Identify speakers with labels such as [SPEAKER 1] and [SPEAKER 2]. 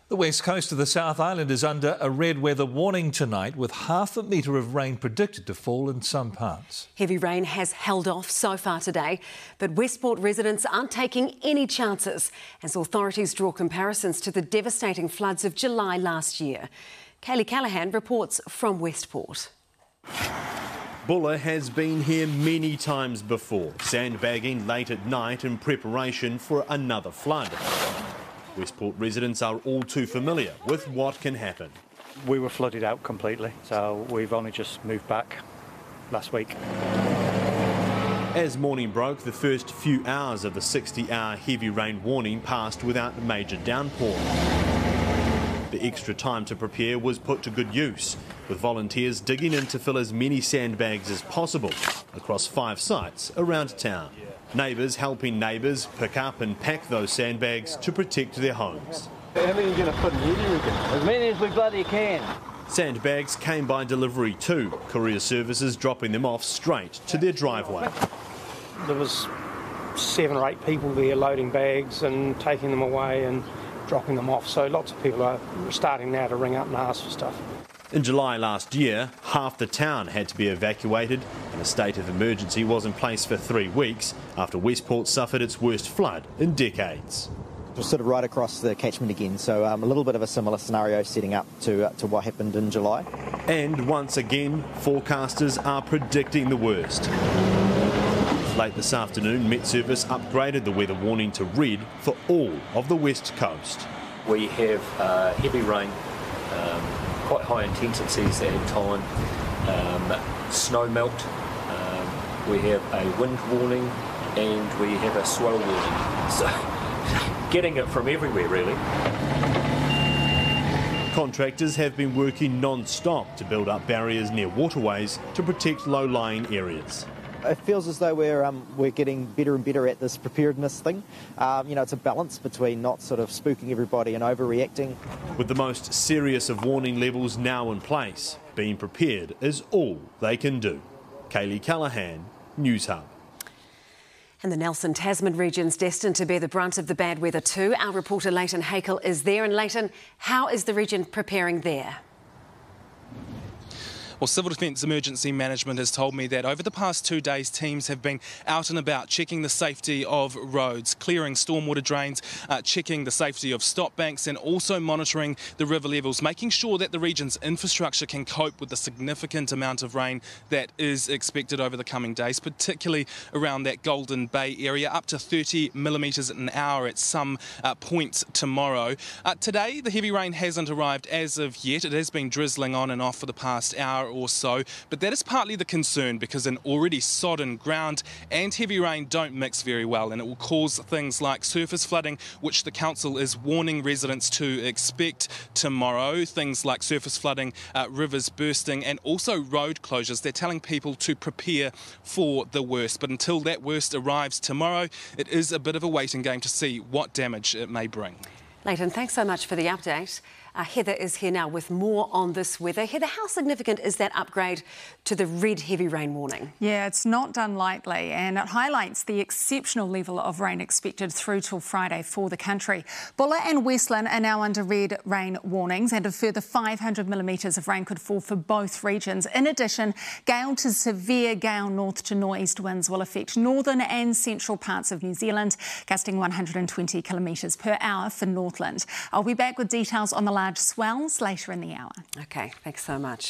[SPEAKER 1] The west coast of the South Island is under a red weather warning tonight, with half a metre of rain predicted to fall in some parts.
[SPEAKER 2] Heavy rain has held off so far today, but Westport residents aren't taking any chances as authorities draw comparisons to the devastating floods of July last year. Kaylee Callahan reports from Westport.
[SPEAKER 3] Buller has been here many times before, sandbagging late at night in preparation for another flood. Westport residents are all too familiar with what can happen.
[SPEAKER 4] We were flooded out completely, so we've only just moved back last week.
[SPEAKER 3] As morning broke, the first few hours of the 60-hour heavy rain warning passed without major downpour. The extra time to prepare was put to good use, with volunteers digging in to fill as many sandbags as possible across 5 sites around town. Neighbours helping neighbours pick up and pack those sandbags to protect their homes.
[SPEAKER 5] How many are you going to put in here, do you reckon? As many as we bloody can.
[SPEAKER 3] Sandbags came by delivery too, courier services dropping them off straight to their driveway.
[SPEAKER 6] There was 7 or 8 people there loading bags and taking them away and dropping them off, so lots of people are starting now to ring up and ask for stuff.
[SPEAKER 3] In July last year, half the town had to be evacuated and a state of emergency was in place for 3 weeks after Westport suffered its worst flood in decades.
[SPEAKER 7] We're sort of right across the catchment again, so a little bit of a similar scenario setting up to what happened in July.
[SPEAKER 3] And once again, forecasters are predicting the worst. Late this afternoon, Met Service upgraded the weather warning to red for all of the west coast.
[SPEAKER 8] We have heavy rain, quite high intensities at time, snow melt, we have a wind warning and we have a swell warning. So getting it from everywhere really.
[SPEAKER 3] Contractors have been working non-stop to build up barriers near waterways to protect low-lying areas.
[SPEAKER 7] It feels as though we're getting better and better at this preparedness thing. It's a balance between not sort of spooking everybody and overreacting.
[SPEAKER 3] With the most serious of warning levels now in place, being prepared is all they can do. Kaylee Callahan, Newshub.
[SPEAKER 2] And the Nelson Tasman region's destined to bear the brunt of the bad weather too. Our reporter Leighton Heikell is there. And Leighton, how is the region preparing there?
[SPEAKER 9] Well, Civil Defence Emergency Management has told me that over the past 2 days, teams have been out and about checking the safety of roads, clearing stormwater drains, checking the safety of stop banks and also monitoring the river levels, making sure that the region's infrastructure can cope with the significant amount of rain that is expected over the coming days, particularly around that Golden Bay area, up to 30 millimetres an hour at some points tomorrow. Today, the heavy rain hasn't arrived as of yet. It has been drizzling on and off for the past hour or so, but that is partly the concern because an already sodden ground and heavy rain don't mix very well, and it will cause things like surface flooding, which the council is warning residents to expect tomorrow. Things like surface flooding, rivers bursting and also road closures. They're telling people to prepare for the worst, but until that worst arrives tomorrow, it is a bit of a waiting game to see what damage it may bring.
[SPEAKER 2] Leighton, thanks so much for the update. Heather is here now with more on this weather. Heather, how significant is that upgrade to the red heavy rain warning?
[SPEAKER 10] Yeah, it's not done lightly, and it highlights the exceptional level of rain expected through till Friday for the country. Buller and Westland are now under red rain warnings, and a further 500 millimetres of rain could fall for both regions. In addition, gale to severe gale north to north-east winds will affect northern and central parts of New Zealand, gusting 120 kilometres per hour for Northland. I'll be back with details on the large swells later in the hour.
[SPEAKER 2] OK, thanks so much.